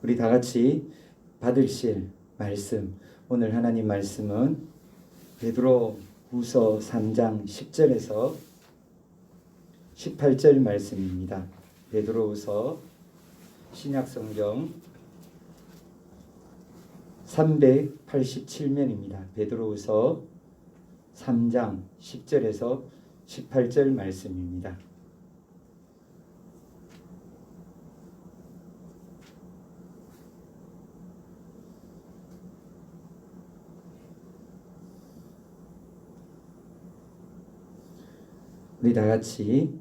우리 다 같이 받으실 말씀, 오늘 하나님 말씀은 베드로후서 3장 10절에서 18절 말씀입니다. 베드로후서 신약성경 387면입니다. 베드로후서 3장 10절에서 18절 말씀입니다. 우리 다 같이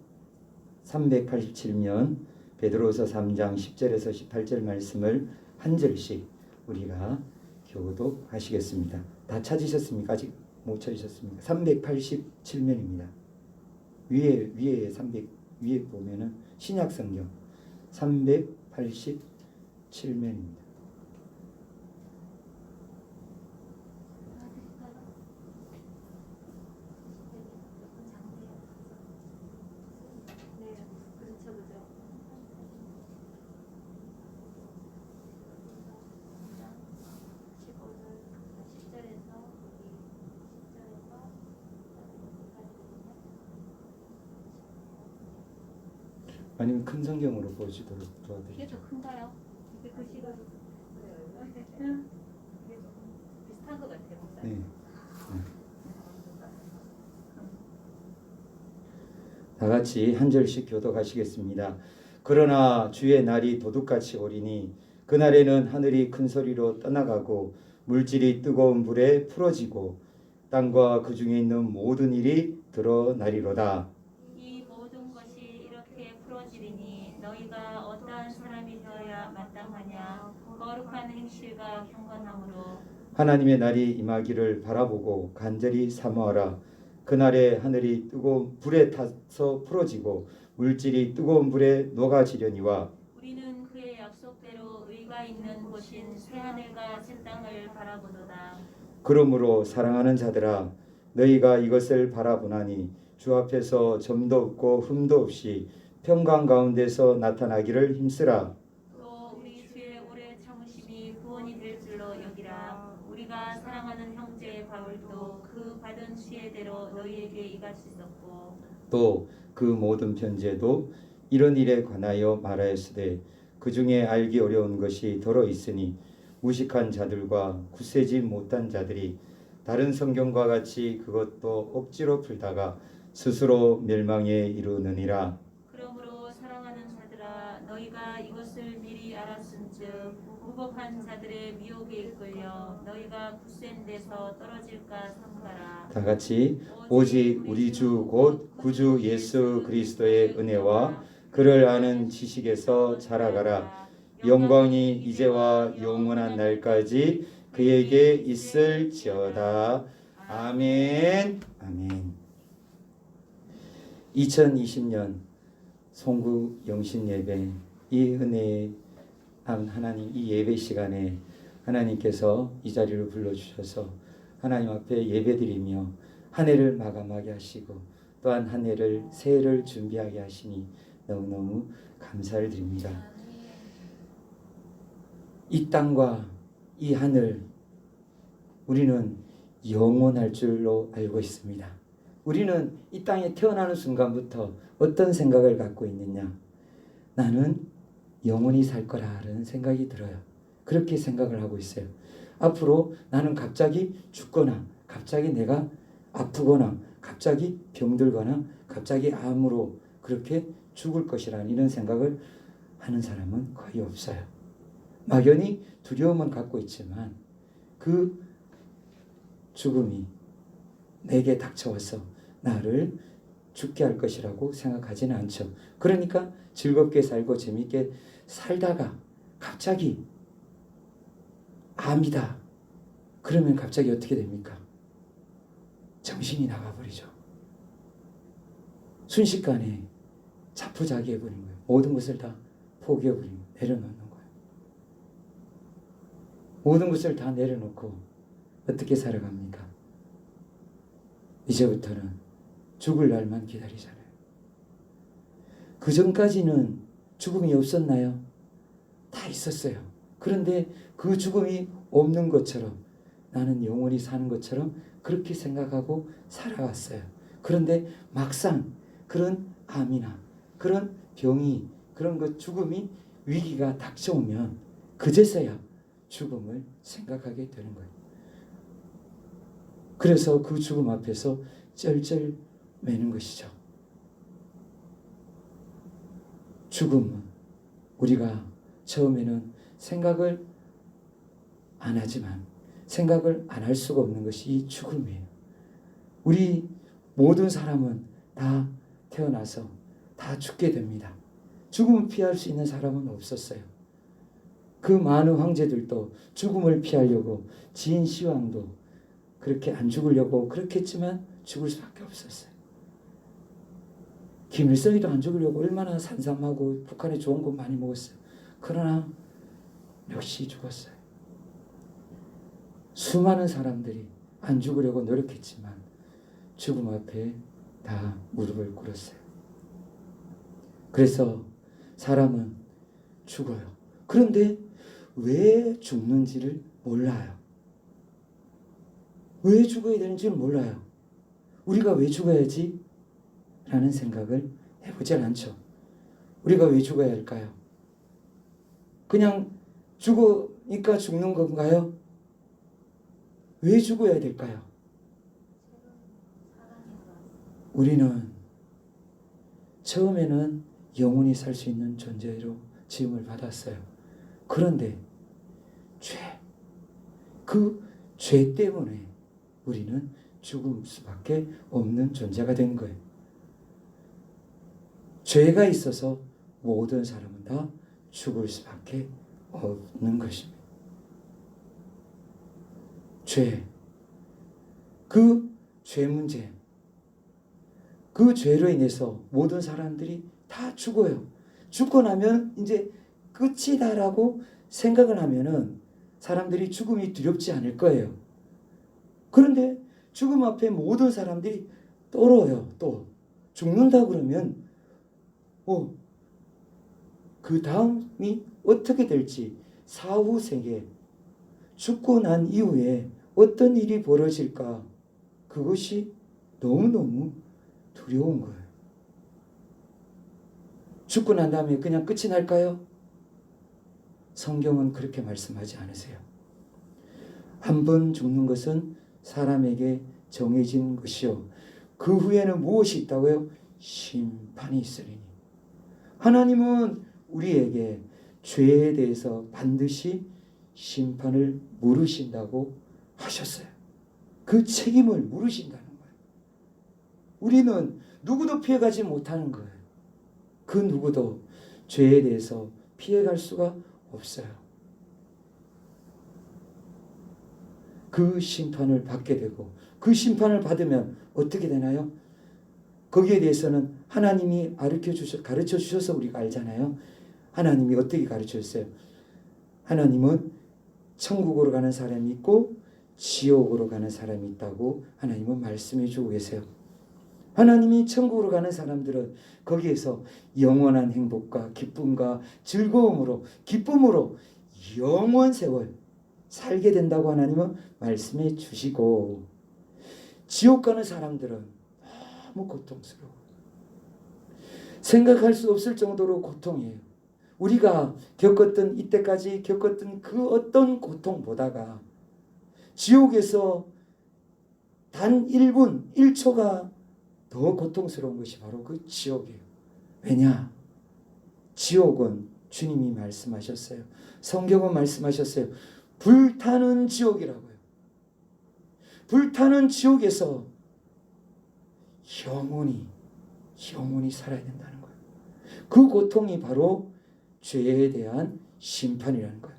387면 베드로후서 3장 10절에서 18절 말씀을 한 절씩 우리가 교독하시겠습니다. 다 찾으셨습니까? 아직 못 찾으셨습니까? 387면입니다. 위에 보면은 신약 성경 387면입니다. 아니면 큰 성경으로 보시도록 도와드릴게요. 이게 더 큰가요? 이게 글씨가 비슷한 것 같아요. 네. 다 같이 한 절씩 교독하시겠습니다. 그러나 주의 날이 도둑같이 오리니 그날에는 하늘이 큰 소리로 떠나가고 물질이 뜨거운 불에 풀어지고 땅과 그 중에 있는 모든 일이 드러나리로다. 이 모든 것이 이렇게 풀어지리니 너희가 어떠한 사람이 되어야 마땅하냐? 거룩한 행실과 경건함으로 하나님의 날이 임하기를 바라보고 간절히 사모하라. 그날에 하늘이 뜨거운 불에 타서 풀어지고 물질이 뜨거운 불에 녹아지려니와 우리는 그의 약속대로 의가 있는 곳인 새하늘과 새 땅을 바라보도다. 그러므로 사랑하는 자들아 너희가 이것을 바라보나니 주 앞에서 점도 없고 흠도 없이 평강 가운데서 나타나기를 힘쓰라. 또 우리 주의 오래 참으심이 구원이 될 줄로 여기라. 우리가 사랑하는 형제 바울도 그 받은 지혜대로 너희에게 이같이썼고 또 그 모든 편지에도 이런 일에 관하여 말하였으되 그 중에 알기 어려운 것이 더러 있으니 무식한 자들과 굳세지 못한 자들이 다른 성경과 같이 그것도 억지로 풀다가 스스로 멸망에 이르느니라. 그러므로 사랑하는 자들아 너희가 이것을 미리 알았은즉 무법한 자들의 미혹에 이끌려 너희가 굳센 데서 떨어질까 삼가라. 다 같이 오직 우리 주 곧 구주 예수 그리스도의 은혜와 그를 아는 지식에서 자라가라. 영광이 이제와 영원한 날까지 그에게 있을지어다. 아멘. 아멘. 2020년 송구 영신 예배 이 은혜의 하나님 이 예배 시간에 하나님께서 이 자리로 불러주셔서 하나님 앞에 예배드리며 한 해를 마감하게 하시고 또한 한 해를 새해를 준비하게 하시니 너무너무 감사를 드립니다. 이 땅과 이 하늘 우리는 영원할 줄로 알고 있습니다. 우리는 이 땅에 태어나는 순간부터 어떤 생각을 갖고 있느냐? 나는 영원히 살 거라는 생각이 들어요. 그렇게 생각을 하고 있어요. 앞으로 나는 갑자기 죽거나 갑자기 내가 아프거나 갑자기 병들거나 갑자기 암으로 그렇게 죽을 것이라는 이런 생각을 하는 사람은 거의 없어요. 막연히 두려움은 갖고 있지만 그 죽음이 내게 닥쳐와서 나를 죽게 할 것이라고 생각하지는 않죠. 그러니까 즐겁게 살고 재밌게 살다가 갑자기 암이다. 그러면 갑자기 어떻게 됩니까? 정신이 나가버리죠. 순식간에 자포자기해버린 거예요. 모든 것을 다 포기해버린 거예요. 내려놓는 거예요. 모든 것을 다 내려놓고 어떻게 살아갑니까? 이제부터는 죽을 날만 기다리잖아요. 그 전까지는 죽음이 없었나요? 다 있었어요. 그런데 그 죽음이 없는 것처럼 나는 영원히 사는 것처럼 그렇게 생각하고 살아왔어요. 그런데 막상 그런 암이나 그런 병이 그런 것 죽음이 위기가 닥쳐오면 그제서야 죽음을 생각하게 되는 거예요. 그래서 그 죽음 앞에서 쩔쩔 매는 것이죠. 죽음은 우리가 처음에는 생각을 안 하지만 생각을 안 할 수가 없는 것이 이 죽음이에요. 우리 모든 사람은 다 태어나서 다 죽게 됩니다. 죽음을 피할 수 있는 사람은 없었어요. 그 많은 황제들도 죽음을 피하려고 진 시황도 그렇게 안 죽으려고 그렇게 했지만 죽을 수밖에 없었어요. 김일성이도 안 죽으려고 얼마나 산삼하고 북한에 좋은 거 많이 먹었어요. 그러나 역시 죽었어요. 수많은 사람들이 안 죽으려고 노력했지만 죽음 앞에 다 무릎을 꿇었어요. 그래서 사람은 죽어요. 그런데 왜 죽는지를 몰라요. 왜 죽어야 되는지를 몰라요. 우리가 왜 죽어야지? 라는 생각을 해보질 않죠. 우리가 왜 죽어야 할까요? 그냥 죽으니까 죽는 건가요? 왜 죽어야 될까요? 우리는 처음에는 영원히 살 수 있는 존재로 지음을 받았어요. 그런데 그 죄 때문에 우리는 죽을 수밖에 없는 존재가 된 거예요. 죄가 있어서 모든 사람은 다 죽을 수밖에 없는 것입니다. 죄, 그 죄 문제, 그 죄로 인해서 모든 사람들이 다 죽어요. 죽고 나면 이제 끝이다라고 생각을 하면은 사람들이 죽음이 두렵지 않을 거예요. 그런데 죽음 앞에 모든 사람들이 떨어요. 또 죽는다 그러면 그 다음이 어떻게 될지, 사후 세계, 죽고 난 이후에 어떤 일이 벌어질까, 그것이 너무너무 두려운 거예요. 죽고 난 다음에 그냥 끝이 날까요? 성경은 그렇게 말씀하지 않으세요. 한 번 죽는 것은 사람에게 정해진 것이요, 그 후에는 무엇이 있다고요? 심판이 있으리니. 하나님은 우리에게 죄에 대해서 반드시 심판을 물으신다고 하셨어요. 그 책임을 물으신다는 거예요. 우리는 누구도 피해가지 못하는 거예요. 그 누구도 죄에 대해서 피해갈 수가 없어요. 그 심판을 받게 되고, 그 심판을 받으면 어떻게 되나요? 거기에 대해서는 하나님이 가르쳐 주셔서 우리가 알잖아요. 하나님이 어떻게 가르쳐 주셨어요? 하나님은 천국으로 가는 사람이 있고 지옥으로 가는 사람이 있다고 하나님은 말씀해 주고 계세요. 하나님이 천국으로 가는 사람들은 거기에서 영원한 행복과 기쁨과 즐거움으로, 기쁨으로 영원 세월 살게 된다고 하나님은 말씀해 주시고, 지옥 가는 사람들은 너무 고통스러워. 생각할 수 없을 정도로 고통이에요. 우리가 겪었던, 이때까지 겪었던 그 어떤 고통보다가 지옥에서 단 1분, 1초가 더 고통스러운 것이 바로 그 지옥이에요. 왜냐? 지옥은 주님이 말씀하셨어요. 성경은 말씀하셨어요. 불타는 지옥이라고요. 불타는 지옥에서 영원히 살아야 된다는 거예요. 그 고통이 바로 죄에 대한 심판이라는 거예요.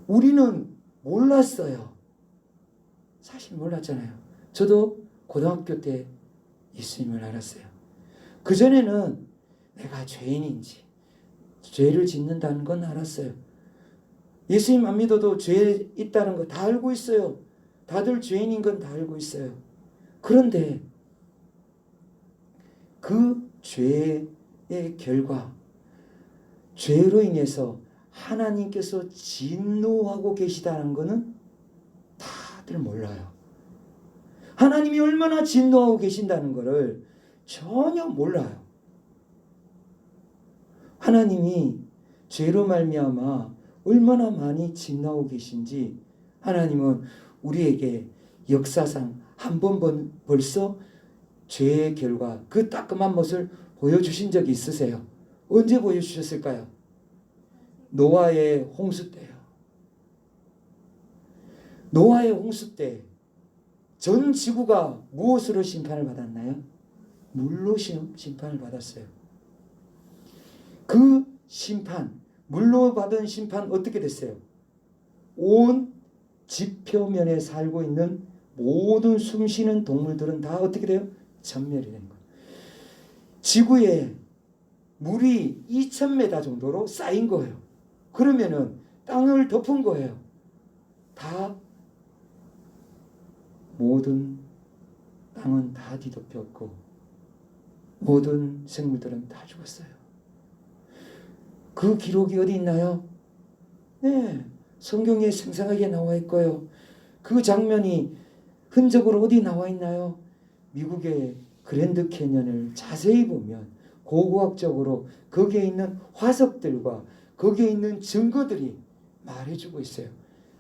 우리는 몰랐어요. 사실 몰랐잖아요. 저도 고등학교 때 예수님을 알았어요. 그전에는 내가 죄인인지, 죄를 짓는다는 건 알았어요. 예수님 안 믿어도 죄 있다는 거 다 알고 있어요. 다들 죄인인 건 다 알고 있어요. 그런데 그 죄의 결과, 죄로 인해서 하나님께서 진노하고 계시다는 것은 다들 몰라요. 하나님이 얼마나 진노하고 계신다는 것을 전혀 몰라요. 하나님이 죄로 말미암아 얼마나 많이 진노하고 계신지 하나님은 우리에게 역사상 한 번 벌써 죄의 결과 그 따끔한 모습을 보여주신 적이 있으세요? 언제 보여주셨을까요? 노아의 홍수 때요. 노아의 홍수 때 전 지구가 무엇으로 심판을 받았나요? 물로 심판을 받았어요. 그 심판, 물로 받은 심판 어떻게 됐어요? 온 지표면에 살고 있는 모든 숨쉬는 동물들은 다 어떻게 돼요? 전멸이 된 거예요. 지구에 물이 2000m 정도로 쌓인 거예요. 그러면은 땅을 덮은 거예요. 다 모든 땅은 다 뒤덮였고 모든 생물들은 다 죽었어요. 그 기록이 어디 있나요? 네, 성경에 생생하게 나와 있고요. 그 장면이 흔적으로 어디 나와 있나요? 미국의 그랜드 캐년을 자세히 보면 고고학적으로 거기에 있는 화석들과 거기에 있는 증거들이 말해주고 있어요.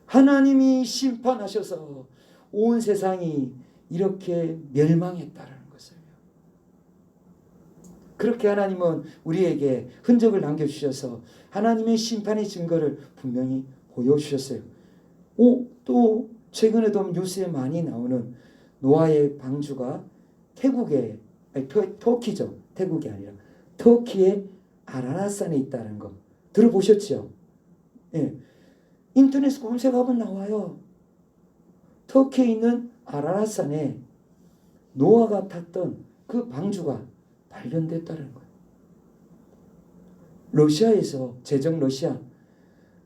하나님이 심판하셔서 온 세상이 이렇게 멸망했다는 것을요. 그렇게 하나님은 우리에게 흔적을 남겨주셔서 하나님의 심판의 증거를 분명히 보여주셨어요. 또 최근에도 뉴스에 많이 나오는 노아의 방주가 태국의 터키죠. 태국이 아니라 터키의 아라랏산에 있다는 거 들어보셨죠? 예. 인터넷 검색하면 나와요. 터키에 있는 아라랏산에 노아가 탔던 그 방주가 발견됐다는 거예요. 러시아에서 제정 러시아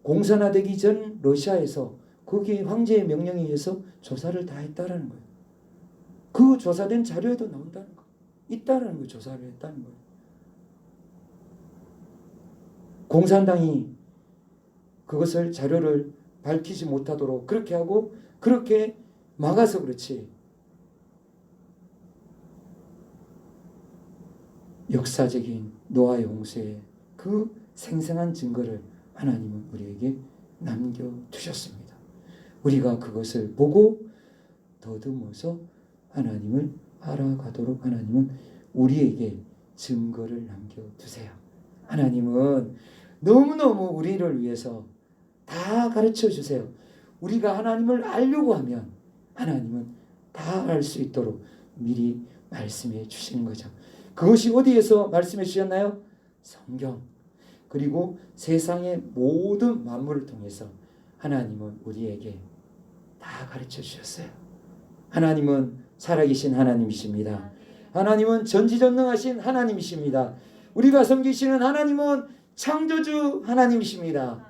공산화되기 전 러시아에서 거기 황제의 명령에 의해서 조사를 다 했다라는 거예요. 그 조사된 자료에도 나온다는 거. 있다라는 거 조사를 했다는 거예요. 공산당이 그것을 자료를 밝히지 못하도록 그렇게 하고 그렇게 막아서 그렇지. 역사적인 노아의 홍수의 그 생생한 증거를 하나님은 우리에게 남겨두셨습니다. 우리가 그것을 보고 더듬어서 하나님을 알아가도록 하나님은 우리에게 증거를 남겨두세요. 하나님은 너무너무 우리를 위해서 다 가르쳐 주세요. 우리가 하나님을 알려고 하면 하나님은 다 알 수 있도록 미리 말씀해 주시는 거죠. 그것이 어디에서 말씀해 주셨나요? 성경. 그리고 세상의 모든 만물을 통해서 하나님은 우리에게 다 가르쳐 주셨어요. 하나님은 살아계신 하나님이십니다. 하나님은 전지전능하신 하나님이십니다. 우리가 섬기시는 하나님은 창조주 하나님이십니다.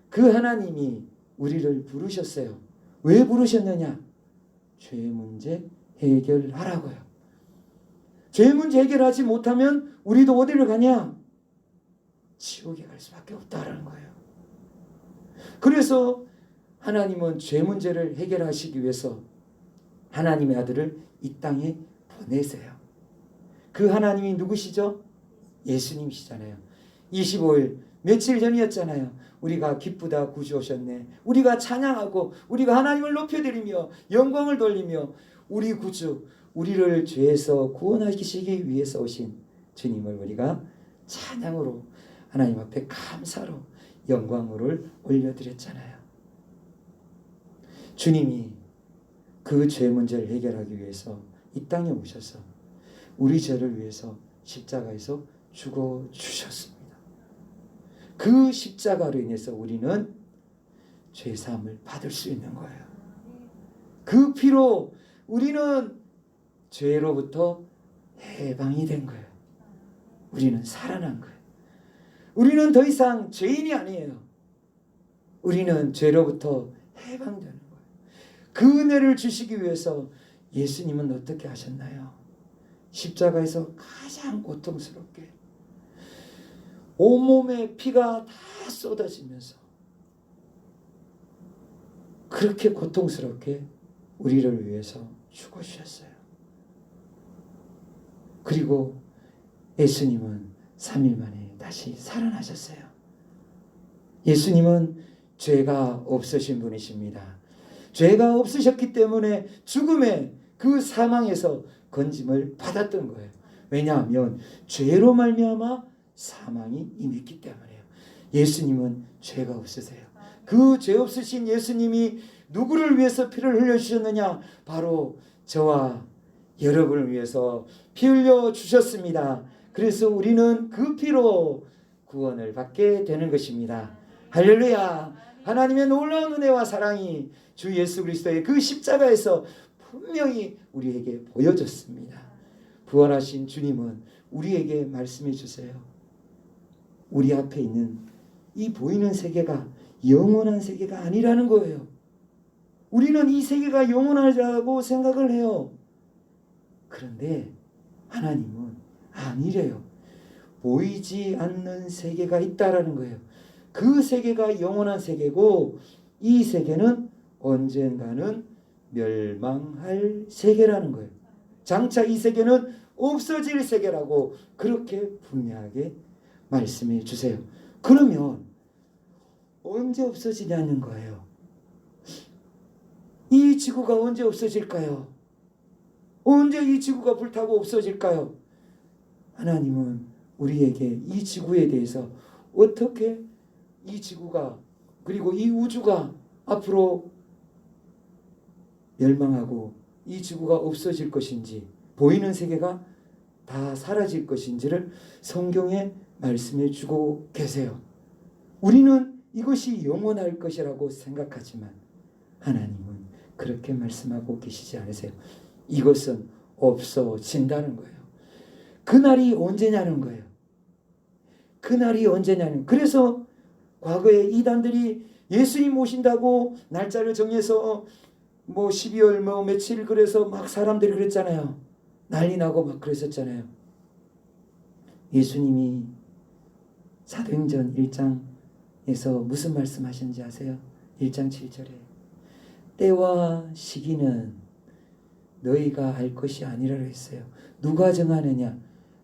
그 하나님이 우리를 부르셨어요. 왜 부르셨느냐? 죄 문제 해결하라고요. 죄 문제 해결하지 못하면 우리도 어디를 가냐? 지옥에 갈 수밖에 없다라는 거예요. 그래서 하나님은 죄 문제를 해결하시기 위해서 하나님의 아들을 이 땅에 보내세요. 그 하나님이 누구시죠? 예수님이시잖아요. 25일 며칠 전이었잖아요. 우리가 기쁘다 구주 오셨네. 우리가 찬양하고 우리가 하나님을 높여드리며 영광을 돌리며 우리 구주 우리를 죄에서 구원하시기 위해서 오신 주님을 우리가 찬양으로 하나님 앞에 감사로 영광을 올려드렸잖아요. 주님이 그 죄 문제를 해결하기 위해서 이 땅에 오셔서 우리 죄를 위해서 십자가에서 죽어주셨습니다. 그 십자가로 인해서 우리는 죄사함을 받을 수 있는 거예요. 그 피로 우리는 죄로부터 해방이 된 거예요. 우리는 살아난 거예요. 우리는 더 이상 죄인이 아니에요. 우리는 죄로부터 해방되는 거예요. 그 은혜를 주시기 위해서 예수님은 어떻게 하셨나요? 십자가에서 가장 고통스럽게 온몸에 피가 다 쏟아지면서 그렇게 고통스럽게 우리를 위해서 죽으셨어요. 그리고 예수님은 3일 만에 다시 살아나셨어요. 예수님은 죄가 없으신 분이십니다. 죄가 없으셨기 때문에 죽음의 그 사망에서 건짐을 받았던 거예요. 왜냐하면 죄로 말미암아 사망이 임했기 때문이에요. 예수님은 죄가 없으세요. 그 죄 없으신 예수님이 누구를 위해서 피를 흘려주셨느냐? 바로 저와 여러분을 위해서 피 흘려주셨습니다. 그래서 우리는 그 피로 구원을 받게 되는 것입니다. 할렐루야. 하나님의 놀라운 은혜와 사랑이 주 예수 그리스도의 그 십자가에서 분명히 우리에게 보여졌습니다. 부활하신 주님은 우리에게 말씀해 주세요. 우리 앞에 있는 이 보이는 세계가 영원한 세계가 아니라는 거예요. 우리는 이 세계가 영원하다고 생각을 해요. 그런데 하나님은 아니래요. 보이지 않는 세계가 있다라는 거예요. 그 세계가 영원한 세계고 이 세계는 언젠가는 멸망할 세계라는 거예요. 장차 이 세계는 없어질 세계라고 그렇게 분명하게 말씀해 주세요. 그러면 언제 없어지냐는 거예요. 이 지구가 언제 없어질까요? 언제 이 지구가 불타고 없어질까요? 하나님은 우리에게 이 지구에 대해서 어떻게 이 지구가 그리고 이 우주가 앞으로 멸망하고 이 지구가 없어질 것인지 보이는 세계가 다 사라질 것인지를 성경에 말씀해 주고 계세요. 우리는 이것이 영원할 것이라고 생각하지만 하나님은 그렇게 말씀하고 계시지 않으세요. 이것은 없어진다는 거예요. 그날이 언제냐는 거예요. 그날이 언제냐는. 그래서 과거에 이단들이 예수님 오신다고 날짜를 정해서 12월 며칠 그래서 막 사람들이 그랬잖아요. 난리 나고 막 그랬었잖아요. 예수님이 사도행전 1장에서 무슨 말씀하셨는지 아세요? 1장 7절에 때와 시기는 너희가 알 것이 아니라고 했어요. 누가 정하느냐?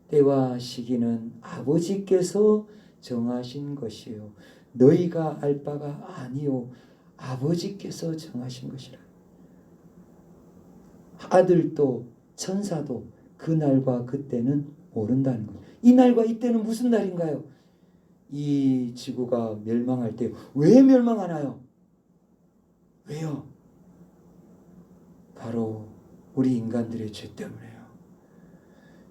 때와 시기는 아버지께서 정하신 것이요 너희가 알 바가 아니요 아버지께서 정하신 것이라. 아들도 천사도 그 날과 그때는 모른다는 거예요. 이 날과 이때는 무슨 날인가요? 이 지구가 멸망할 때. 왜 멸망하나요? 왜요? 바로 우리 인간들의 죄 때문에요.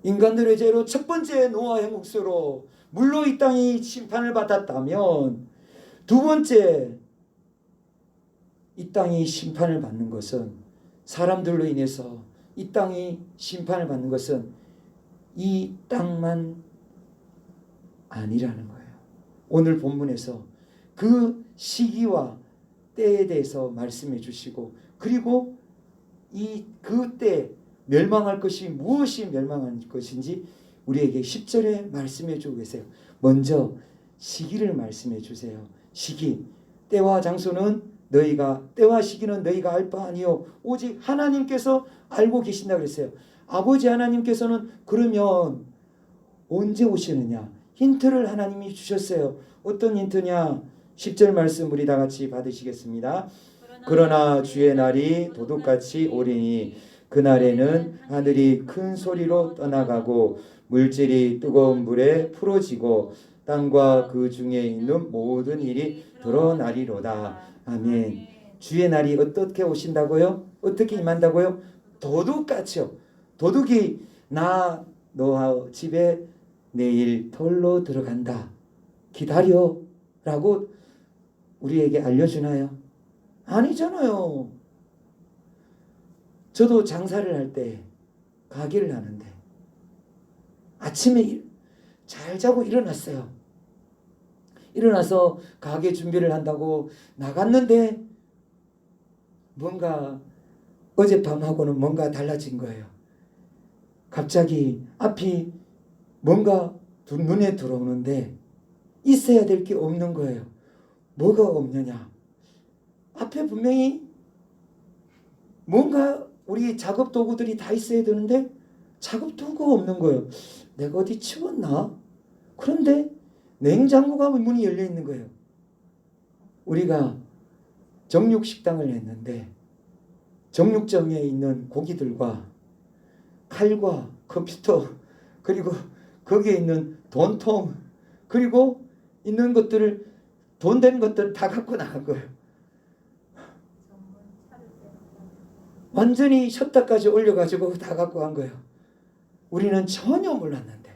인간들의 죄로 첫 번째 노아의 몫으로 물로 이 땅이 심판을 받았다면 두 번째 이 땅이 심판을 받는 것은 사람들로 인해서 이 땅이 심판을 받는 것은 이 땅만 아니라는 거예요. 오늘 본문에서 그 시기와 때에 대해서 말씀해 주시고 그리고 그때 멸망할 것이 무엇이 멸망할 것인지 우리에게 10절에 말씀해 주고 계세요. 먼저 시기를 말씀해 주세요. 시기, 때와 장소는 때와 시기는 너희가 알 바 아니요 오직 하나님께서 알고 계신다 그랬어요. 아버지 하나님께서는 그러면 언제 오시느냐? 힌트를 하나님이 주셨어요. 어떤 힌트냐? 10절 말씀 우리 다 같이 받으시겠습니다. 그러나 주의 날이 도둑같이 오리니 그날에는 하늘이 큰 소리로 떠나가고 물질이 뜨거운 물에 풀어지고 땅과 그 중에 있는 모든 일이 드러나리로다. 아멘. 주의 날이 어떻게 오신다고요? 어떻게 임한다고요? 도둑같이요. 도둑이 너 집에 내일 털로 들어간다. 기다려 라고 우리에게 알려주나요? 아니잖아요. 저도 장사를 할 때 가게를 하는데 아침에 잘 자고 일어났어요. 일어나서 가게 준비를 한다고 나갔는데 뭔가 어젯밤하고는 뭔가 달라진 거예요. 갑자기 앞이 뭔가 눈에 들어오는데 있어야 될 게 없는 거예요. 뭐가 없느냐? 앞에 분명히 뭔가 우리 작업 도구들이 다 있어야 되는데 작업 도구가 없는 거예요. 내가 어디 치웠나? 그런데 냉장고가 문이 열려 있는 거예요. 우리가 정육식당을 했는데 정육점에 있는 고기들과 칼과 컴퓨터 그리고 거기에 있는 돈통 그리고 있는 것들을 돈 되는 것들을 다 갖고 나간 거예요. 완전히 셔터까지 올려가지고 다 갖고 간 거예요. 우리는 전혀 몰랐는데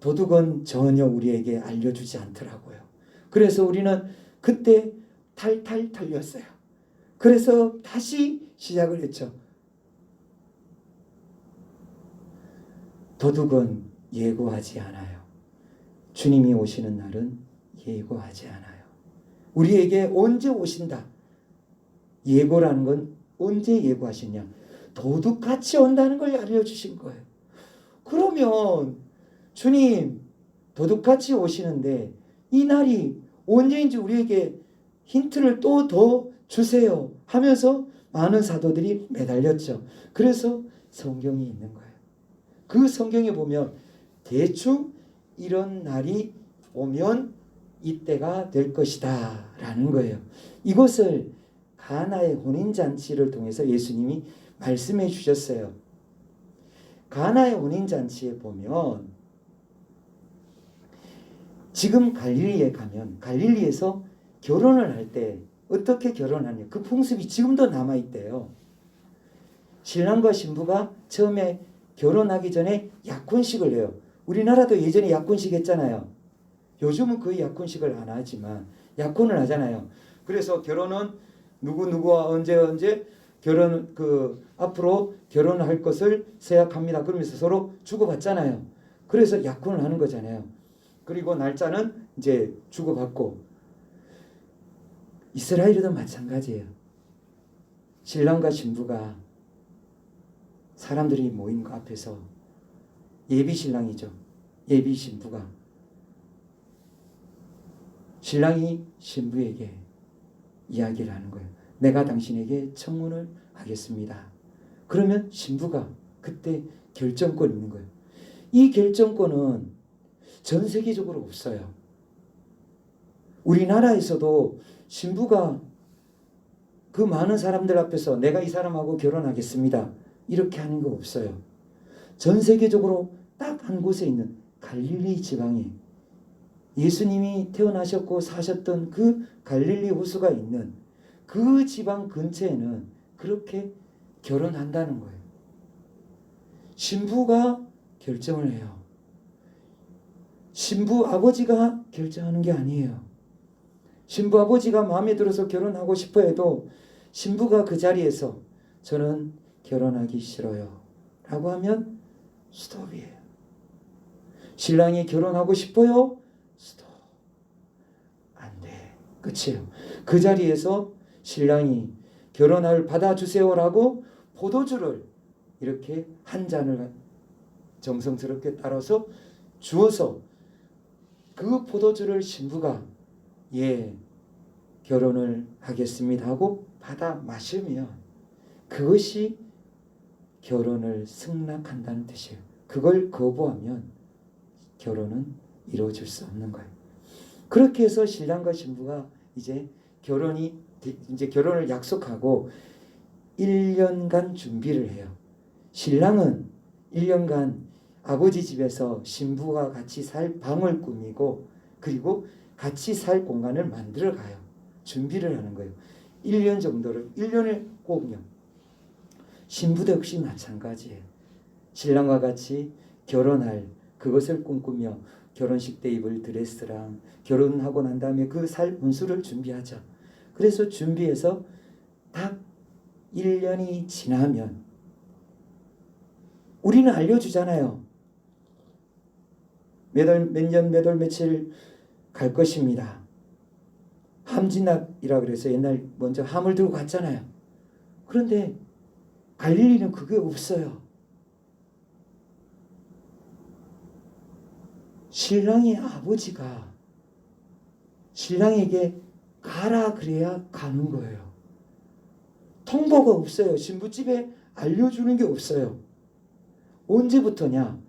도둑은 전혀 우리에게 알려주지 않더라고요. 그래서 우리는 그때 탈탈 털렸어요. 그래서 다시 시작을 했죠. 도둑은 예고하지 않아요. 주님이 오시는 날은 예고하지 않아요. 우리에게 언제 오신다. 예고라는 건 언제 예고하시냐. 도둑같이 온다는 걸 알려주신 거예요. 그러면 주님 도둑같이 오시는데 이 날이 언제인지 우리에게 힌트를 또 더 주세요 하면서 많은 사도들이 매달렸죠. 그래서 성경이 있는 거예요. 그 성경에 보면 대충 이런 날이 오면 이때가 될 것이다 라는 거예요. 이것을 가나의 혼인잔치를 통해서 예수님이 말씀해 주셨어요. 가나의 혼인잔치에 보면 지금 갈릴리에 가면 갈릴리에서 결혼을 할 때 어떻게 결혼하냐 그 풍습이 지금도 남아있대요. 신랑과 신부가 처음에 결혼하기 전에 약혼식을 해요. 우리나라도 예전에 약혼식 했잖아요. 요즘은 거의 약혼식을 안 하지만 약혼을 하잖아요. 그래서 결혼은 누구와 언제 결혼 앞으로 결혼할 것을 서약합니다. 그러면서 서로 주고받잖아요. 그래서 약혼을 하는 거잖아요. 그리고 날짜는 이제 주고받고 이스라엘도 마찬가지예요. 신랑과 신부가 사람들이 모인 그 앞에서 예비 신랑이죠. 예비 신부가 신랑이 신부에게 이야기를 하는 거예요. 내가 당신에게 청혼을 하겠습니다. 그러면 신부가 그때 결정권이 있는 거예요. 이 결정권은 전 세계적으로 없어요. 우리나라에서도 신부가 그 많은 사람들 앞에서 내가 이 사람하고 결혼하겠습니다. 이렇게 하는 거 없어요. 전 세계적으로 딱 한 곳에 있는 갈릴리 지방에 예수님이 태어나셨고 사셨던 그 갈릴리 호수가 있는 그 지방 근처에는 그렇게 결혼한다는 거예요. 신부가 결정을 해요. 신부 아버지가 결정하는 게 아니에요. 신부 아버지가 마음에 들어서 결혼하고 싶어 해도 신부가 그 자리에서 저는 결혼하기 싫어요 라고 하면 스톱이에요. 신랑이 결혼하고 싶어요? 스톱. 안 돼. 끝이에요. 그 자리에서 신랑이 결혼을 받아주세요라고 포도주를 이렇게 한 잔을 정성스럽게 따라서 주어서 그 포도주를 신부가 결혼을 하겠습니다 하고 받아 마시면 그것이 결혼을 승낙한다는 뜻이에요. 그걸 거부하면 결혼은 이루어질 수 없는 거예요. 그렇게 해서 신랑과 신부가 이제 결혼을 약속하고 1년간 준비를 해요. 신랑은 1년간 아버지 집에서 신부와 같이 살 방을 꾸미고 그리고 같이 살 공간을 만들어 가요. 준비를 하는 거예요. 1년 정도를 1년을 꼭요. 신부도 역시 마찬가지예요. 신랑과 같이 결혼할 그것을 꿈꾸며 결혼식 때 입을 드레스랑 결혼하고 난 다음에 그 살 운수를 준비하죠. 그래서 준비해서 딱 1년이 지나면 우리는 알려주잖아요. 몇 월 며칠 갈 것입니다. 함진납이라 그래서 옛날 먼저 함을 들고 갔잖아요. 그런데 갈릴리는 그게 없어요. 신랑의 아버지가 신랑에게 가라 그래야 가는 거예요. 통보가 없어요. 신부집에 알려주는 게 없어요. 언제부터냐?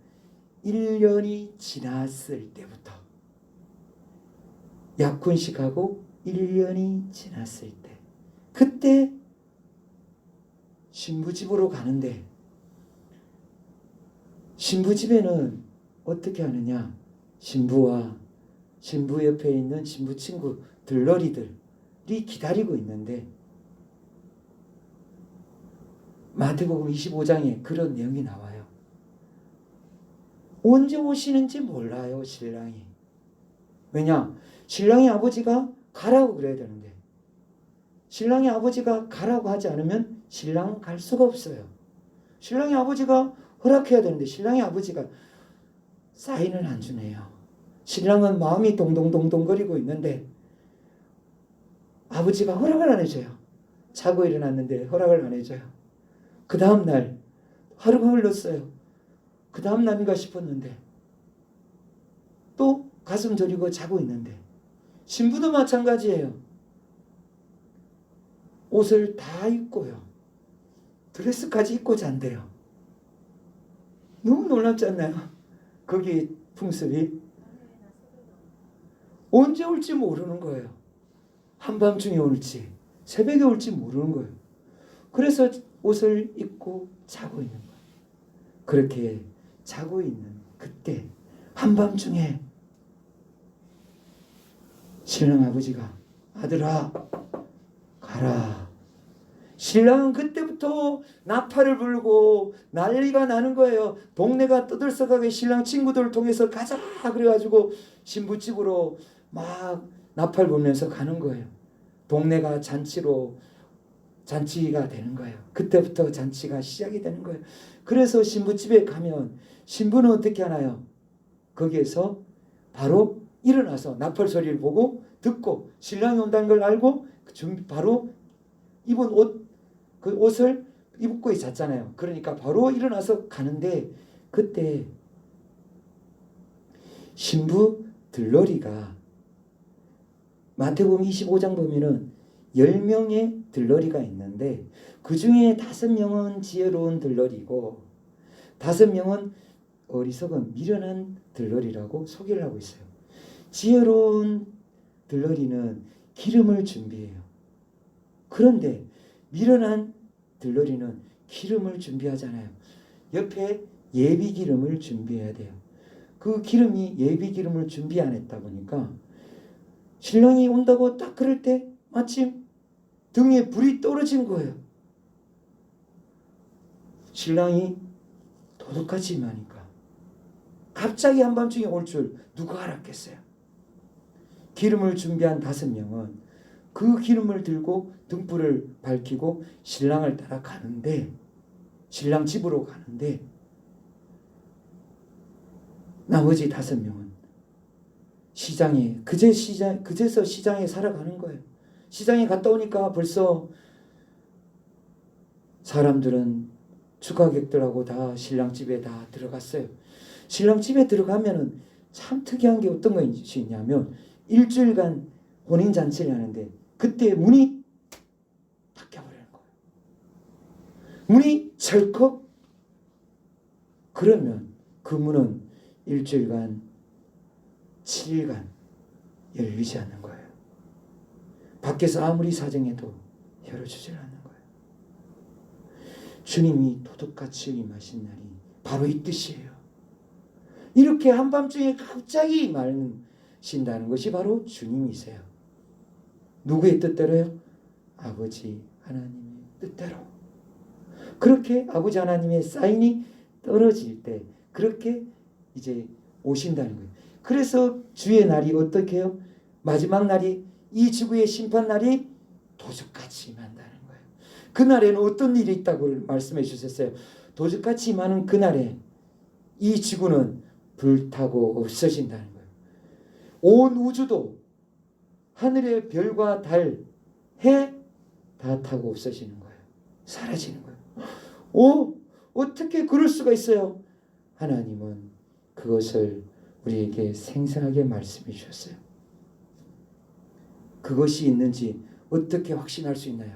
1년이 지났을 때부터. 약혼식하고 1년이 지났을 때. 그때 신부집으로 가는데, 신부집에는 어떻게 하느냐? 신부와 신부 옆에 있는 신부 친구 들러리들이 기다리고 있는데, 마태복음 25장에 그런 내용이 나와요. 언제 오시는지 몰라요, 신랑이. 왜냐? 신랑의 아버지가 가라고 그래야 되는데, 신랑의 아버지가 가라고 하지 않으면 신랑은 갈 수가 없어요. 신랑의 아버지가 허락해야 되는데 신랑의 아버지가 사인을 안 주네요. 신랑은 마음이 동동동동거리고 있는데 아버지가 허락을 안 해줘요. 자고 일어났는데 허락을 안 해줘요. 그 다음날 하루가 흘렀어요. 그 다음날인가 싶었는데 또 가슴 저리고 자고 있는데, 신부도 마찬가지예요. 옷을 다 입고요. 드레스까지 입고 잔대요. 너무 놀랍지 않나요? 거기 풍습이. 언제 올지 모르는 거예요. 한밤중에 올지 새벽에 올지 모르는 거예요. 그래서 옷을 입고 자고 있는 거예요. 그렇게 자고 있는 그때 한밤중에 신랑 아버지가 아들아 가라. 신랑은 그때부터 나팔을 불고 난리가 나는 거예요. 동네가 떠들썩하게 신랑 친구들을 통해서 가자 그래가지고 신부집으로 막 나팔 불면서 가는 거예요. 동네가 잔치가 되는 거예요. 그때부터 잔치가 시작이 되는 거예요. 그래서 신부집에 가면 신부는 어떻게 하나요? 거기에서 바로 일어나서 나팔 소리를 보고 듣고 신랑이 온다는 걸 알고 바로 입은 그 옷을 입고 잤잖아요. 그러니까 바로 일어나서 가는데, 그때 신부 들러리가 마태복음 25장 보면은 10명의 들러리가 있는데 그 중에 5명은 지혜로운 들러리고 5명은 어리석은 미련한 들러리라고 소개를 하고 있어요. 지혜로운 들러리는 기름을 준비해요. 그런데 미련한 들러리는 기름을 준비하잖아요. 옆에 예비 기름을 준비해야 돼요. 그 기름이 예비 기름을 준비 안 했다 보니까 신랑이 온다고 딱 그럴 때 마침 등에 불이 떨어진 거예요. 신랑이 도둑같이 임하니까 갑자기 한밤중에 올 줄 누가 알았겠어요. 기름을 준비한 5명은 그 기름을 들고 등불을 밝히고 신랑을 따라 가는데, 신랑 집으로 가는데, 나머지 5명은 그제서 시장에 살아가는 거예요. 시장에 갔다 오니까 벌써 사람들은 축하객들하고 다 신랑 집에 다 들어갔어요. 신랑 집에 들어가면은 참 특이한 게 어떤 것이 있냐면, 일주일간 혼인잔치를 하는데 그때 문이 닫혀버리는 거예요. 문이 철컥. 그러면 그 문은 일주일간 7일간 열리지 않는 거예요. 밖에서 아무리 사정해도 열어주지 않는 거예요. 주님이 도둑같이 임하신 날이 바로 이 뜻이에요. 이렇게 한밤중에 갑자기 임하신다는 것이 바로 주님이세요. 누구의 뜻대로요? 아버지 하나님의 뜻대로. 그렇게 아버지 하나님의 사인이 떨어질 때 그렇게 이제 오신다는 거예요. 그래서 주의 날이 어떻게 해요? 마지막 날이, 이 지구의 심판 날이 도둑같이 임한다는 거예요. 그날에는 어떤 일이 있다고 말씀해 주셨어요. 도둑같이 임하는 그날에 이 지구는 불타고 없어진다는 거예요. 온 우주도 하늘의 별과 달, 해 다 타고 없어지는 거예요. 사라지는 거예요. 어떻게 그럴 수가 있어요? 하나님은 그것을 우리에게 생생하게 말씀해 주셨어요. 그것이 있는지 어떻게 확신할 수 있나요?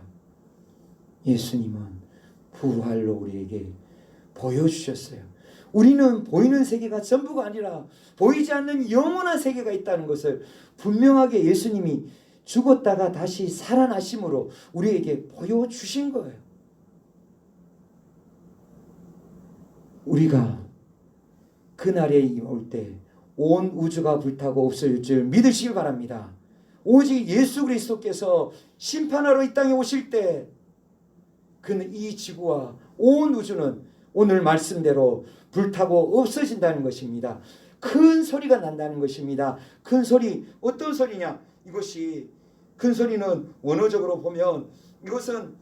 예수님은 부활로 우리에게 보여주셨어요. 우리는 보이는 세계가 전부가 아니라 보이지 않는 영원한 세계가 있다는 것을 분명하게 예수님이 죽었다가 다시 살아나심으로 우리에게 보여주신 거예요. 우리가 그날에 올 때 온 우주가 불타고 없어질 줄 믿으시기 바랍니다. 오직 예수 그리스도께서 심판하러 이 땅에 오실 때 그는 이 지구와 온 우주는 오늘 말씀대로 불타고 없어진다는 것입니다. 큰 소리가 난다는 것입니다. 큰 소리, 어떤 소리냐? 이것이 큰 소리는 원어적으로 보면 이것은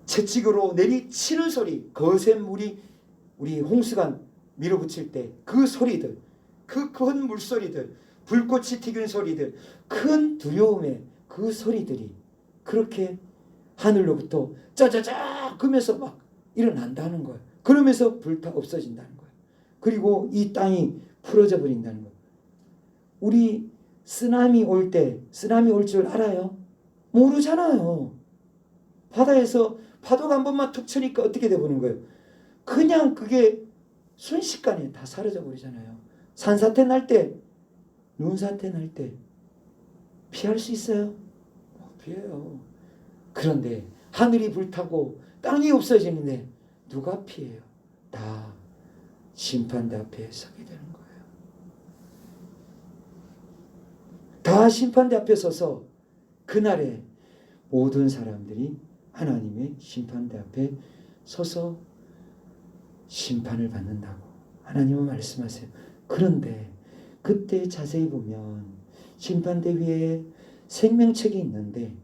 채찍으로 내리치는 소리, 거센 물이 우리 홍수가 밀어붙일 때 그 소리들, 그 큰 물소리들, 불꽃이 튀기는 소리들, 큰 두려움의 그 소리들이 그렇게 하늘로부터 짜자자 그러면서 막 일어난다는 거예요. 그러면서 불타 없어진다는 거예요. 그리고 이 땅이 풀어져 버린다는 거예요. 우리 쓰나미 올 줄 알아요? 모르잖아요. 바다에서 파도가 한 번만 툭 치니까 어떻게 돼버리는 거예요? 그냥 그게 순식간에 다 사라져 버리잖아요. 산사태 날 때, 눈사태 날 때 피할 수 있어요? 못 피해요. 그런데 하늘이 불타고 땅이 없어지는데 누가 피해요? 다 심판대 앞에 서게 되는 거예요. 다 심판대 앞에 서서 그날에 모든 사람들이 하나님의 심판대 앞에 서서 심판을 받는다고 하나님은 말씀하세요. 그런데 그때 자세히 보면 심판대 위에 생명책이 있는데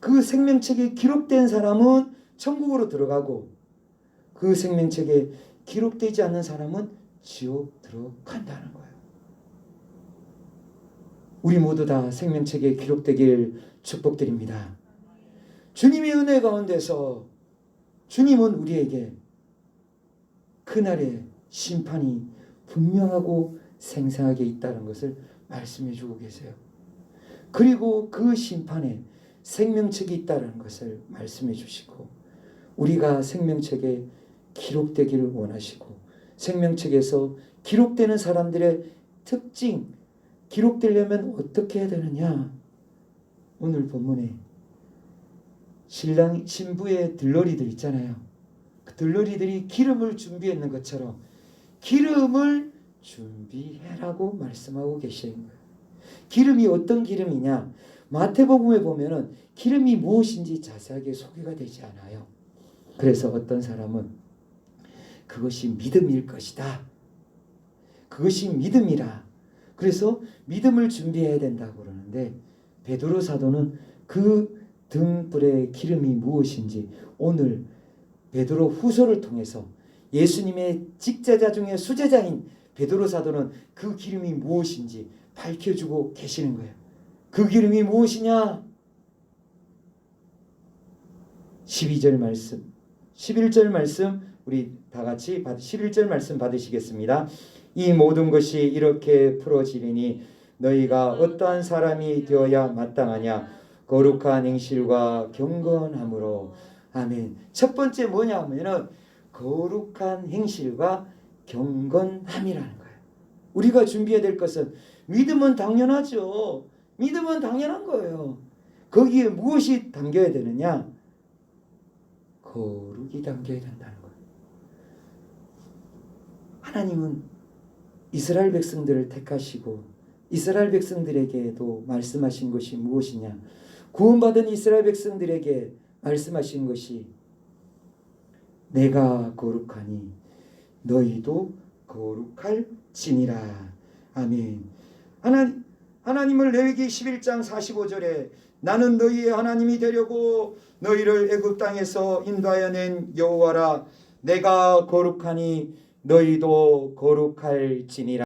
그 생명책에 기록된 사람은 천국으로 들어가고 그 생명책에 기록되지 않는 사람은 지옥 들어간다는 거예요. 우리 모두 다 생명책에 기록되길 축복드립니다. 주님의 은혜 가운데서 주님은 우리에게 그날의 심판이 분명하고 생생하게 있다는 것을 말씀해 주고 계세요. 그리고 그 심판에 생명책이 있다는 것을 말씀해 주시고 우리가 생명책에 기록되기를 원하시고 생명책에서 기록되는 사람들의 특징, 기록되려면 어떻게 해야 되느냐? 오늘 본문에 신부의 들러리들 있잖아요. 그 들러리들이 기름을 준비했는 것처럼 기름을 준비해라고 말씀하고 계시는 거예요. 기름이 어떤 기름이냐? 마태복음에 보면은 기름이 무엇인지 자세하게 소개가 되지 않아요. 그래서 어떤 사람은 그것이 믿음일 것이다. 그것이 믿음이라. 그래서 믿음을 준비해야 된다고 그러는데 베드로 사도는 그 등불의 기름이 무엇인지 오늘 베드로 후서를 통해서 예수님의 직제자 중에 수제자인 베드로 사도는 그 기름이 무엇인지 밝혀주고 계시는 거예요. 그 기름이 무엇이냐? 12절 말씀, 11절 말씀 우리 다 같이 11절 말씀 받으시겠습니다. 이 모든 것이 이렇게 풀어지리니 너희가 어떠한 사람이 되어야 마땅하냐? 거룩한 행실과 경건함으로. 아멘. 첫 번째 뭐냐 하면은 거룩한 행실과 경건함이라는 거예요. 우리가 준비해야 될 것은 믿음은 당연하죠. 믿음은 당연한 거예요. 거기에 무엇이 담겨야 되느냐? 거룩이 담겨야 된다는 거예요. 하나님은 이스라엘 백성들을 택하시고 이스라엘 백성들에게도 말씀하신 것이 무엇이냐? 구원받은 이스라엘 백성들에게 말씀하신 것이 내가 거룩하니 너희도 거룩할지니라. 아멘. 하나님을 레위기 11장 45절에 나는 너희의 하나님이 되려고 너희를 애굽 땅에서 인도하여 낸 여호와라. 내가 거룩하니 너희도 거룩할지니라.